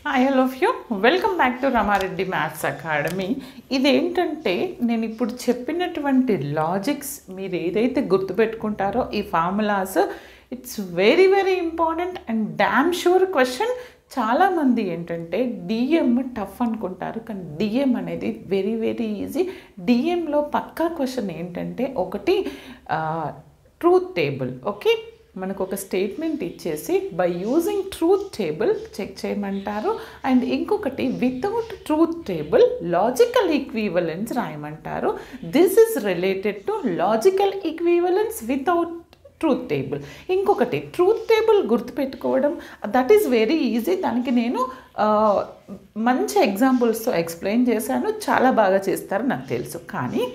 Hi hello you welcome back to Ramareddy maths academy. ఇదేంటంటే నేను ఇప్పుడు చెప్పినటువంటి లాజిక్స్ మీరు ఏదైతే గుర్తుపెట్టుకుంటారో ఈ formulas it's very very important and damn sure question. చాలామంది ఏంటంటే డిఎం టఫ్ అనుకుంటారు, కానీ డిఎం అనేది వెరీ వెరీ ఈజీ. డిఎంలో పక్కా క్వశ్చన్ ఏంటంటే ఒకటి ట్రూత్ టేబుల్. ఓకే, మనకు ఒక స్టేట్మెంట్ ఇచ్చేసి by using truth table check చేయమంటారు. అండ్ ఇంకొకటి without truth table logical equivalence రాయమంటారు. This is related to logical equivalence without truth table. ఇంకొకటి ట్రూత్ టేబుల్ గుర్తుపెట్టుకోవడం దట్ ఈస్ వెరీ ఈజీ. దానికి నేను మంచి ఎగ్జాంపుల్స్తో ఎక్స్ప్లెయిన్ చేశాను, చాలా బాగా చేస్తారు నాకు తెలుసు. కానీ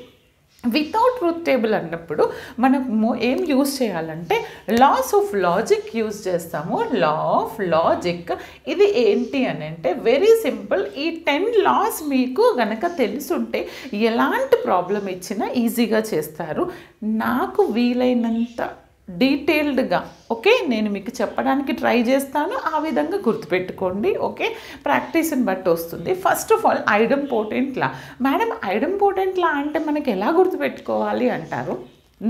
వితౌట్ ట్రూత్ టేబుల్ అన్నప్పుడు మనము ఏం యూజ్ చేయాలంటే లాస్ ఆఫ్ లాజిక్ యూజ్ చేస్తాము. లా ఆఫ్ లాజిక్ ఇది ఏంటి అని అంటే వెరీ సింపుల్. ఈ 10 లాస్ మీకు గనక తెలుసుంటే ఎలాంటి ప్రాబ్లం ఇచ్చినా ఈజీగా చేస్తారు. నాకు వీలైనంత డీటెయిల్డ్గా ఓకే నేను మీకు చెప్పడానికి ట్రై చేస్తాను, ఆ విధంగా గుర్తుపెట్టుకోండి. ఓకే, ప్రాక్టీస్ని బట్టి వస్తుంది. First of all idempotent law. Madam idempotent law అంటే మనకి ఎలా గుర్తుపెట్టుకోవాలి అంటారు.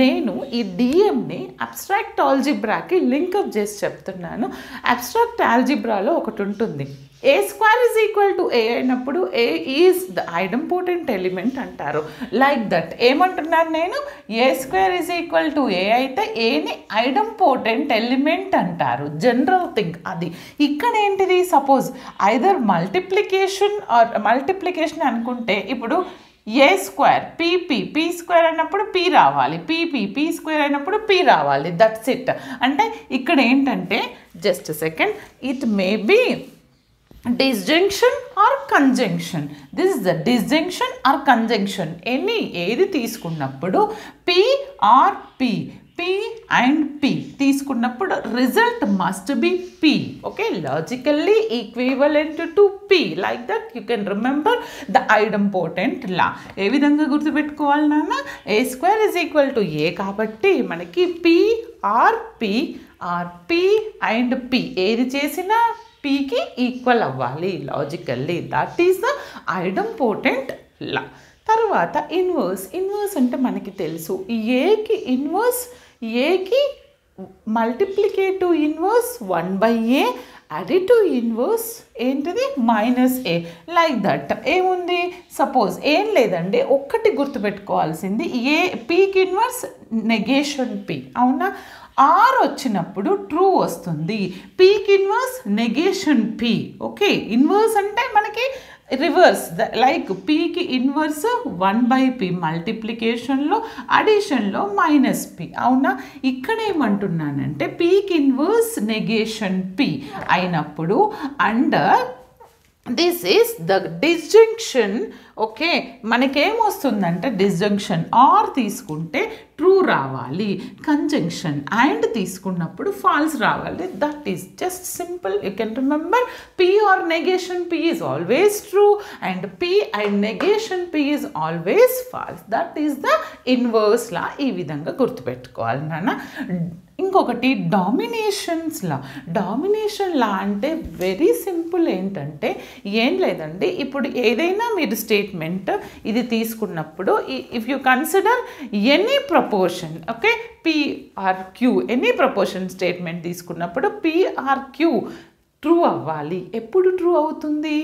నేను ఈ డిఎంని అబ్స్ట్రాక్ట్ ఆల్జిబ్రాకి లింకప్ చేసి చెప్తున్నాను. అబ్స్ట్రాక్ట్ ఆల్జిబ్రాలో ఒకటి ఉంటుంది, A square is equal to A అయినప్పుడు A is the idempotent element అంటారు. లైక్ దట్ ఏమంటున్నాను నేను, A square is equal to A అయితే ఏని ఐడెంపోటెంట్ ఎలిమెంట్ అంటారు. జనరల్ థింగ్ అది. ఇక్కడ ఏంటిది, సపోజ్ ఐదర్ మల్టిప్లికేషన్ అనుకుంటే ఇప్పుడు ఏ స్క్వేర్ పీ స్క్వేర్ అయినప్పుడు పీ రావాలి, పీ స్క్వేర్ అయినప్పుడు పీ రావాలి. That's it. అంటే ఇక్కడ ఏంటంటే just second, it may be disjunction or conjunction. This is the disjunction or conjunction. ఏది తీసుకున్నప్పుడు P or P and P తీసుకున్నప్పుడు result must be P. Okay, logically equivalent to P. Like that you can remember the idempotent law. ఏ విధంగా గుర్తుపెట్టుకోవాలి నాన్న, a square is equal to a కాబట్టి మనకి P or P and P ఏది చేసినా పీకి ఈక్వల్ అవ్వాలి లాజికల్లీ. That is the idempotent law. తర్వాత ఇన్వర్స్ అంటే మనకి తెలుసు ఏకి ఇన్వర్స్, ఏకి multiplicative inverse 1/a, additive inverse ఏంటిది -a. Like that. ఏముంది, సపోజ్ ఏం లేదండి, ఒక్కటి గుర్తుపెట్టుకోవాల్సింది, ఏ పీకి ఇన్వర్స్ నెగేషన్ పీ. అవునా, ఆర్ వచ్చినప్పుడు ట్రూ వస్తుంది, పీకి inverse negation p. Okay, inverse అంటే మనకి రివర్స్, లైక్ పీకి ఇన్వర్స్ 1/p మల్టిప్లికేషన్లో, అడిషన్లో -p. అవునా, ఇక్కడ ఏమంటున్నానంటే పీకి ఇన్వర్స్ నెగేషన్ p అయినప్పుడు under this is the disjunction. Okay, మనకేమొస్తుందంటే డిస్జంక్షన్ ఆర్ తీసుకుంటే ట్రూ రావాలి, కంజంక్షన్ అండ్ తీసుకున్నప్పుడు ఫాల్స్ రావాలి. That is just simple. You can remember p or negation P is always true and p and negation P is always false. That is the inverse law. ఈ విధంగా గుర్తుపెట్టుకోవాలి నాన్న. ఇంకొకటి domination లా అంటే very simple. ఏంటంటే ఏం లేదండి, ఇప్పుడు ఏదైనా మీరు స్టేట్మెంట్ ఇది తీసుకున్నప్పుడు if you consider any proportion, okay P/Q any proportion statement తీసుకున్నప్పుడు P/Q ట్రూ అవ్వాలి. ఎప్పుడు ట్రూ అవుతుంది,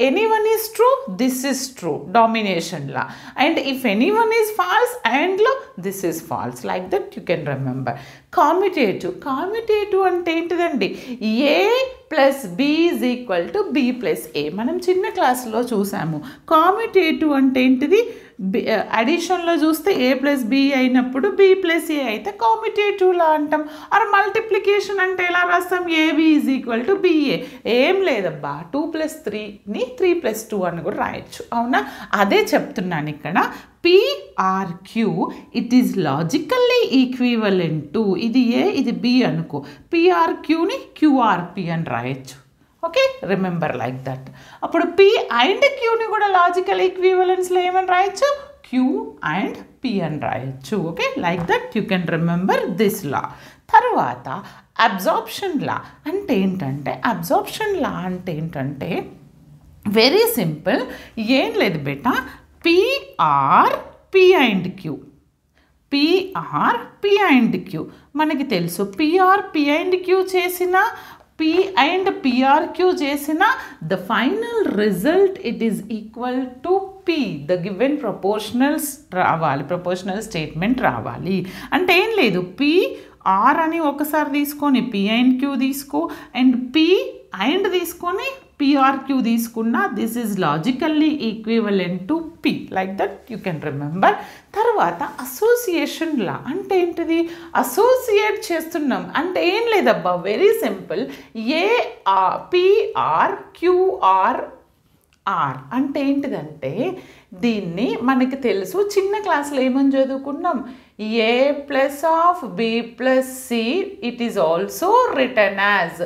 anyone is true, this is true, domination law. And if anyone is false and this is false. Like that you can remember. Commutative అంటే ఏంటిదండి, A plus B is equal to B plus A. మనం చిన్న క్లాస్లో చూసాము. కామ్యుటేటివ్ అంటే ఏంటిది, అడిషన్లో చూస్తే A plus B అయినప్పుడు B ప్లస్ A అయితే కామ్యుటేటివ్ లా అంటాం. ఆర్ మల్టిప్లికేషన్ అంటే ఎలా రాస్తాం, AB is equal to BA. ఏం లేదబ్బా, 2 + 3ని 3 + 2 అని కూడా రాయొచ్చు. అవునా, అదే చెప్తున్నాను ఇక్కడ. P/Q it is logically equivalent to, ఇది A ఇది B అనుకో, P/Qని QRP అని రాయొచ్చు. Okay, remember like that. అప్పుడు P అండ్ Qని కూడా లాజికల్ ఈక్వివలెన్స్లో ఏమని రాయొచ్చు, Q అండ్ P అని రాయొచ్చు. Okay, like that you can remember this law. తర్వాత అబ్జార్ప్షన్ లా అంటే ఏంటంటే వెరీ సింపుల్, ఏం లేదు బేటా, P or P and Q, P or P and Q మనకి తెలుసు. పిఆర్ పి అండ్ క్యూ చేసిన, పి అండ్ పిఆర్క్యూ చేసిన, the final result it is equal to P, the given proportionals రావాలి, ప్రపోర్షనల్ స్టేట్మెంట్ రావాలి. అంటే ఏం లేదు, పి ఆర్ అని ఒకసారి తీసుకొని పి అండ్ క్యూ తీసుకో, అండ్ పి అండ్ తీసుకొని పిఆర్క్యూ తీసుకున్నా, this is logically equivalent to P, like that you can remember. తర్వాత అసోసియేషన్ లా అంటే ఏంటిది, అసోసియేట్ చేస్తున్నాం అంటే ఏం లేదబ్బా, very simple, P or Q or R అంటే ఏంటిదంటే, దీన్ని మనకి తెలుసు చిన్న క్లాస్లో ఏమని చదువుకున్నాం, A plus of B plus C it is also return as.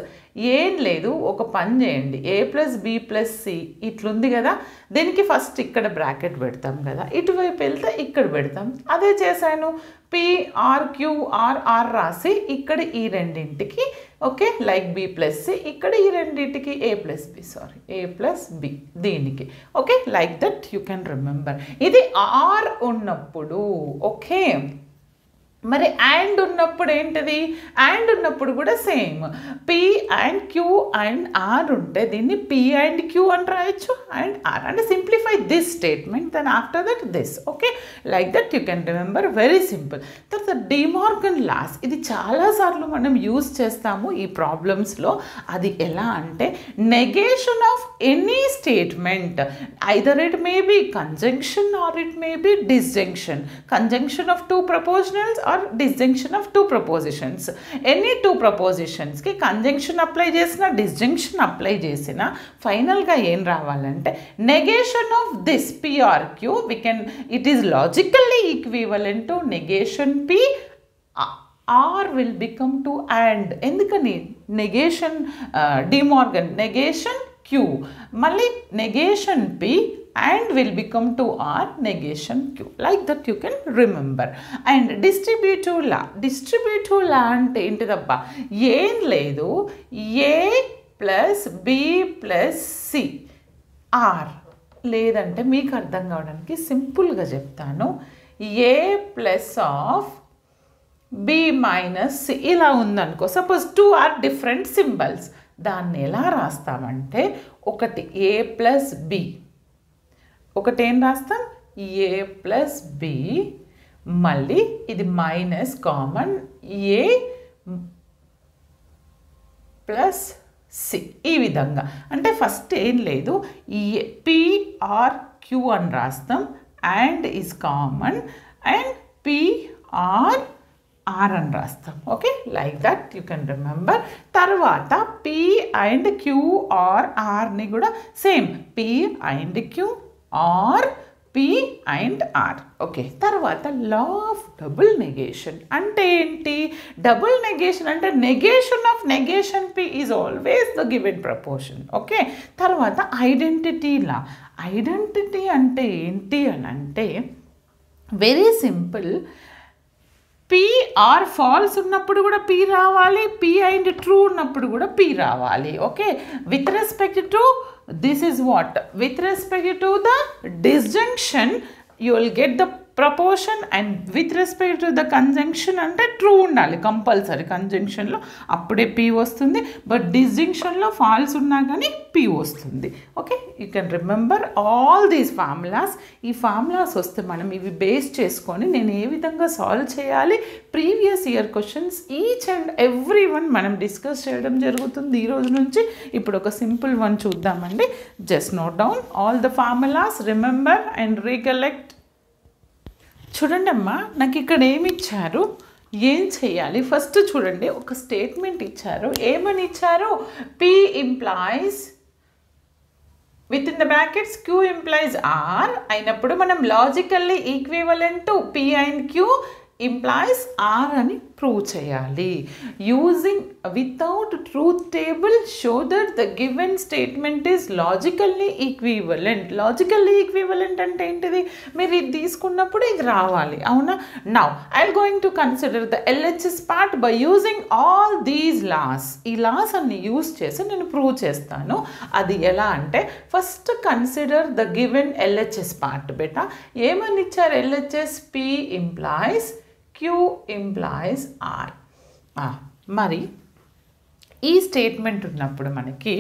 ఏం లేదు, ఒక పని చేయండి, A plus B plus C ఇట్లుంది కదా, దీనికి ఫస్ట్ ఇక్కడ బ్రాకెట్ పెడతాం కదా, ఇటువైపు వెళ్తే ఇక్కడ పెడతాం, అదే చేశాను. పిఆర్క్యూఆర్ రాసి ఇక్కడ ఈ రెండింటికి, okay, like B plus C, ఇక్కడ ఈ రెండింటికి ఏ ప్లస్ బి దీనికి, okay, like that you can remember. ఇది ఆర్ ఉన్నప్పుడు, ఓకే. మరి అండ్ ఉన్నప్పుడు ఏంటిది, అండ్ ఉన్నప్పుడు కూడా same, P and Q and R ఉంటే దీన్ని పి అండ్ క్యూ అని రాయొచ్చు, అండ్ ఆర్ అంటే simplify this statement, then after that this, okay, like that you can remember, very simple. తర్వాత డిమార్గన్ లాస్, ఇది చాలాసార్లు మనం యూజ్ చేస్తాము ఈ ప్రాబ్లమ్స్లో. అది ఎలా అంటే, negation of any statement, either it may be conjunction or it may be disjunction, conjunction of two propositionals or disjunction of two propositions. Any two propositions కి conjunction అప్లై చేసిన, disjunction అప్లై చేసిన, ఫైనల్గా ఏం రావాలంటే negation of this PRQ, we can, it is logically equivalent to negation P, R will become to and. ఎందుకని negation డిమార్గన్, negation Q, మళ్ళీ negation P and will become to R, negation Q, like that you can remember. And distributive law అంటే ఏంటిదబ్బా, ఏం లేదు, A plus B plus C or, లేదంటే మీకు అర్థం కావడానికి సింపుల్గా చెప్తాను, A plus of B minus C ఇలా ఉందనుకో, suppose two are different symbols, దాన్ని ఎలా రాస్తామంటే, ఒకటి ఏ ప్లస్ బి, ఒకటి ఏం రాస్తాం, ఏ ప్లస్ బి, మళ్ళీ ఇది minus common, A plus C, ఈ విధంగా. అంటే ఫస్ట్ ఏం లేదు, పిఆర్క్యూ అని రాస్తాం, and is common, and P or అని రాస్తాం, okay, like that you can remember. తర్వాత పి అండ్ క్యూఆర్ని కూడా same, P and Q or, P and R, okay. తర్వాత లా ఆఫ్ డబుల్ నెగేషన్ అంటే ఏంటి, డబుల్ నెగేషన్ అంటే negation of negation P is always the given proportion, okay. తర్వాత identity law, identity అంటే ఏంటి అని అంటే, very simple, P or false ఉన్నప్పుడు కూడా పి రావాలి, పి అండ్ ట్రూ ఉన్నప్పుడు కూడా పి రావాలి, okay. With respect to, this is what, with respect to the disjunction you will get the proportion, and with respect to the conjunction అంటే true ఉండాలి compulsory, కంజంక్షన్లో అప్పుడే P వస్తుంది, but డిస్జంక్షన్లో falls ఉన్నా కానీ P వస్తుంది, okay. You can remember all these formulas. ఈ formulas వస్తే మనం ఇవి బేస్ చేసుకొని నేను ఏ విధంగా సాల్వ్ చేయాలి, previous year questions each and every one మనం డిస్కస్ చేయడం జరుగుతుంది ఈ రోజు నుంచి. ఇప్పుడు ఒక సింపుల్ వన్ చూద్దామండి. Just note down all the formulas, remember and recollect. చూడండి అమ్మా, నాకు ఇక్కడ ఏమి ఇచ్చారు, ఏం చేయాలి, ఫస్ట్ చూడండి, ఒక స్టేట్మెంట్ ఇచ్చారు, ఏమని ఇచ్చారు, P implies with in the brackets Q implies R అయినప్పుడు మనం logically equivalent to P and Q implies R అని ప్రూవ్ చేయాలి. Using without truth table show that the given statement is logically equivalent. Logically equivalent అంటే ఏంటిది? మీరు ఇది తీసుకున్నప్పుడు ఇది రావాలి, అవునా? Now I am going to consider the LHS part by using all these laws. ఈ లాస్ అన్ని యూజ్ చేసి నేను ప్రూవ్ చేస్తాను. అది ఎలా అంటే, first consider the given LHS part. బేటా ఏమని ఇచ్చారు? LHS P implies Q implies R. మరి ఈ స్టేట్మెంట్ ఉన్నప్పుడు మనకి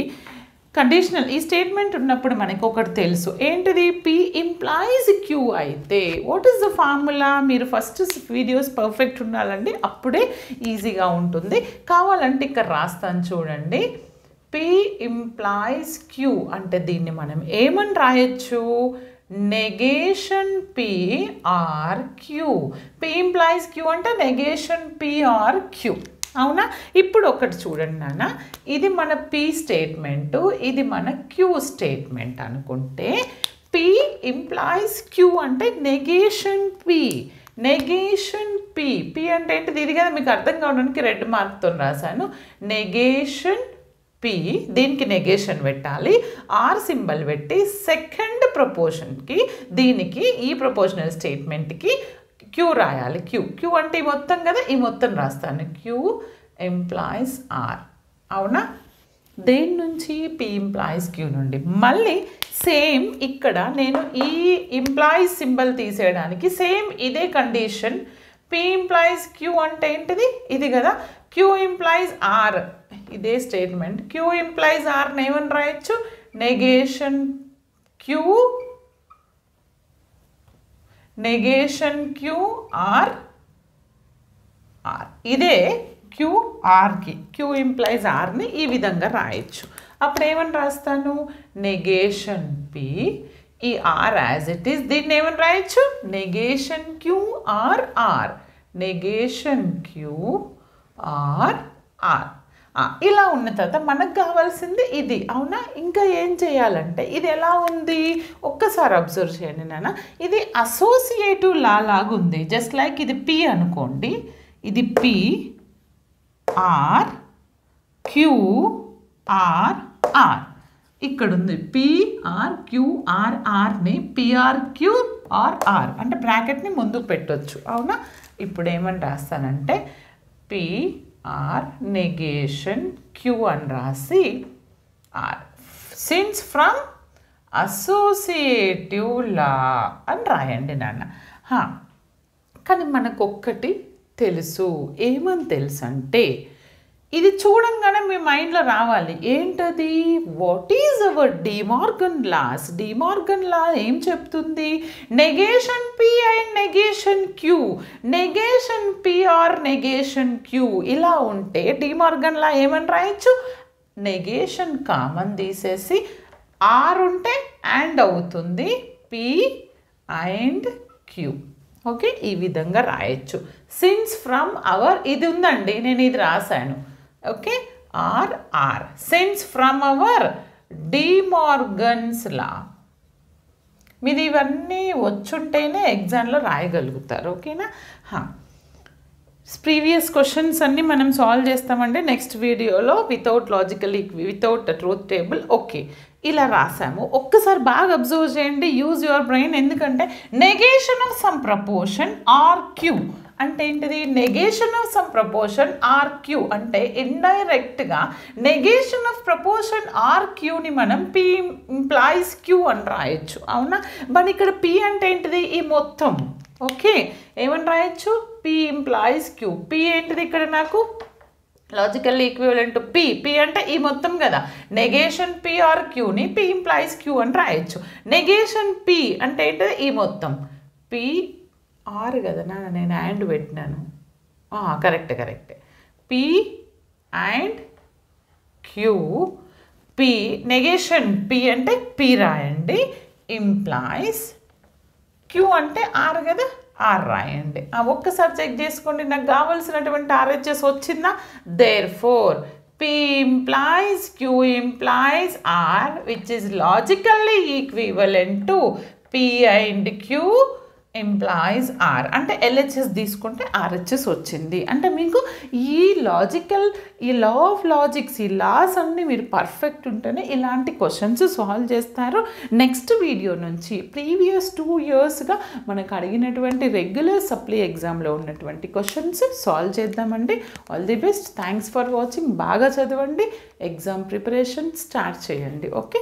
కండిషనల్, ఈ స్టేట్మెంట్ ఉన్నప్పుడు మనకి ఒకటి తెలుసు, ఏంటిది? P implies Q అయితే వాట్ ఈస్ ద ఫార్ములా? మీరు ఫస్ట్ వీడియోస్ పర్ఫెక్ట్ ఉండాలండి, అప్పుడే ఈజీగా ఉంటుంది. కావాలంటే ఇక్కడ రాస్తాను చూడండి. P implies Q అంటే దీన్ని మనం ఏమని రాయొచ్చు? negation P or Q. P implies Q అంటే negation P or Q, అవునా? ఇప్పుడు ఒకటి చూడండి నాన్న, ఇది మన P స్టేట్మెంటు, ఇది మన Q స్టేట్మెంట్ అనుకుంటే P implies Q అంటే negation P. Negation P. P అంటే ఏంటిది? ఇది కదా, మీకు అర్థం కావడానికి రెడ్ మార్క్తో రాశాను. నెగేషన్ P, దీనికి నెగేషన్ పెట్టాలి, R సింబల్ పెట్టి సెకండ్ ప్రపోర్షన్కి, దీనికి ఈ ప్రపోర్షనల్ స్టేట్మెంట్కి Q రాయాలి. Q అంటే ఈ మొత్తం కదా, ఈ మొత్తం రాస్తాను. Q implies R, అవునా? దేని నుంచి? P implies Q నుండి. మళ్ళీ సేమ్ ఇక్కడ నేను ఈ ఇంప్లాయిస్ సింబల్ తీసేయడానికి సేమ్ ఇదే కండిషన్. P implies Q అంటే ఏంటిది? ఇది కదా. Q implies R, ఇదే స్టేట్మెంట్. Q implies R ఏమని రాయొచ్చు? Negation Q, negation Q R, R. ఇదే Q Rకి, Q implies Rని ఈ విధంగా రాయొచ్చు. అప్పుడు ఏమని రాస్తాను? నెగేషన్ P, ఈ R యాజ్ ఇట్ ఈస్, దీన్ని ఏమని రాయొచ్చు? Negation Q R R, negation Q R R. ఇలా ఉన్న తర్వాత మనకు కావాల్సింది ఇది, అవునా? ఇంకా ఏం చేయాలంటే, ఇది ఎలా ఉంది ఒక్కసారి అబ్జర్వ్ చేయండి నాన్న. ఇది అసోసియేటివ్ లా లాగా ఉంది. జస్ట్ లైక్ ఇది P అనుకోండి, ఇది P R Q R R. ఇక్కడ ఉంది P R Q R Rని PR Q R R అంటే బ్రాకెట్ని ముందుకు పెట్టవచ్చు, అవునా? ఇప్పుడు ఏమని రాస్తానంటే P R negation Q అని రాసి R, సిన్స్ ఫ్రమ్ అసోసియేటివ్ లా అని రాయండి నాన్న. కానీ మనకు ఒక్కటి తెలుసు. ఏమని తెలుసు అంటే, ఇది చూడంగానే మీ మైండ్లో రావాలి, ఏంటది? What is our De Morgan laws? De Morgan law ఏం చెప్తుంది? Negation P and negation Q, negation P or negation Q ఇలా ఉంటే డిమార్గన్ లా ఏమని రాయొచ్చు? నెగేషన్ కామన్ తీసేసి R ఉంటే అండ్ అవుతుంది, P అండ్ Q. ఓకే, ఈ విధంగా రాయొచ్చు. సిన్స్ ఫ్రమ్ అవర్, ఇది ఉందండి, నేను ఇది రాశాను. Okay, or or, since from our De Morgan's law. మీది ఇవన్నీ వచ్చుంటేనే ఎగ్జామ్లో రాయగలుగుతారు. ఓకేనా? ప్రీవియస్ క్వశ్చన్స్ అన్నీ మనం సాల్వ్ చేస్తామండి నెక్స్ట్ వీడియోలో, without logical without truth table. Okay, ఇలా రాసాము. ఒక్కసారి బాగా అబ్జర్వ్ చేయండి, యూజ్ యువర్ బ్రెయిన్. ఎందుకంటే negation of some proportion or Q అంటే ఏంటిది? Negation of some proportion or Q అంటే ఇండైరెక్ట్గా నెగేషన్ ఆఫ్ ప్రపోర్షన్ ఆర్ క్యూని మనం P ఇంప్లాయిస్ క్యూ అని రాయొచ్చు, అవునా? మరి ఇక్కడ P అంటే ఏంటిది? ఈ మొత్తం. ఓకే, ఏమని రాయొచ్చు? P implies queue. P ఏంటిది ఇక్కడ నాకు? Logical equivalent P. P అంటే ఈ మొత్తం కదా. నెగేషన్ P ఆర్ క్యూని P ఇంప్లాయిస్ క్యూ అని రాయొచ్చు. నెగేషన్ P అంటే ఏంటిది? ఈ మొత్తం. P ఆర్ కదా నాన్న, నేను అండ్ పెట్టినాను. కరెక్టే. P and Q. P negation P అంటే P రాయండి, ఇంప్లాయిస్ క్యూ అంటే ఆర్ కదా, ఆర్ రాయండి. ఒక్కసారి చెక్ చేసుకోండి, నాకు కావాల్సినటువంటి RHS వచ్చిందా? Therefore P implies Q implies R, which is logically equivalent to P and Q implies R అంటే ఎల్హెచ్ఎస్ తీసుకుంటే ఆర్హెచ్ఎస్ వచ్చింది. అంటే మీకు ఈ లాజికల్, ఈ లా ఆఫ్ లాజిక్స్, ఈ లాస్ అన్నీ మీరు పర్ఫెక్ట్ ఉంటేనే ఇలాంటి క్వశ్చన్స్ సాల్వ్ చేస్తారు. నెక్స్ట్ వీడియో నుంచి ప్రీవియస్ 2 yearsగా మనకు అడిగినటువంటి రెగ్యులర్ సప్లీ ఎగ్జామ్లో ఉన్నటువంటి క్వశ్చన్స్ సాల్వ్ చేద్దామండి. All the best. Thanks for watching. బాగా చదవండి, ఎగ్జామ్ ప్రిపరేషన్ స్టార్ట్ చేయండి. ఓకే.